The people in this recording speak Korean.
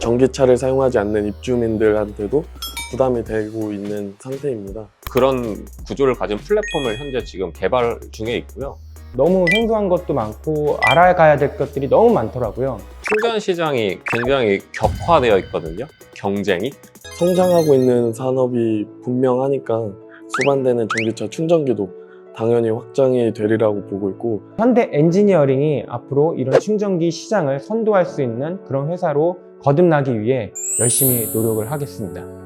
전기차를 사용하지 않는 입주민들한테도 부담이 되고 있는 상태입니다. 그런 구조를 가진 플랫폼을 현재 지금 개발 중에 있고요. 너무 생소한 것도 많고 알아가야 될 것들이 너무 많더라고요. 충전 시장이 굉장히 격화되어 있거든요. 경쟁이. 성장하고 있는 산업이 분명하니까 수반되는 전기차 충전기도 당연히 확장이 되리라고 보고 있고, 현대 엔지니어링이 앞으로 이런 충전기 시장을 선도할 수 있는 그런 회사로 거듭나기 위해 열심히 노력을 하겠습니다.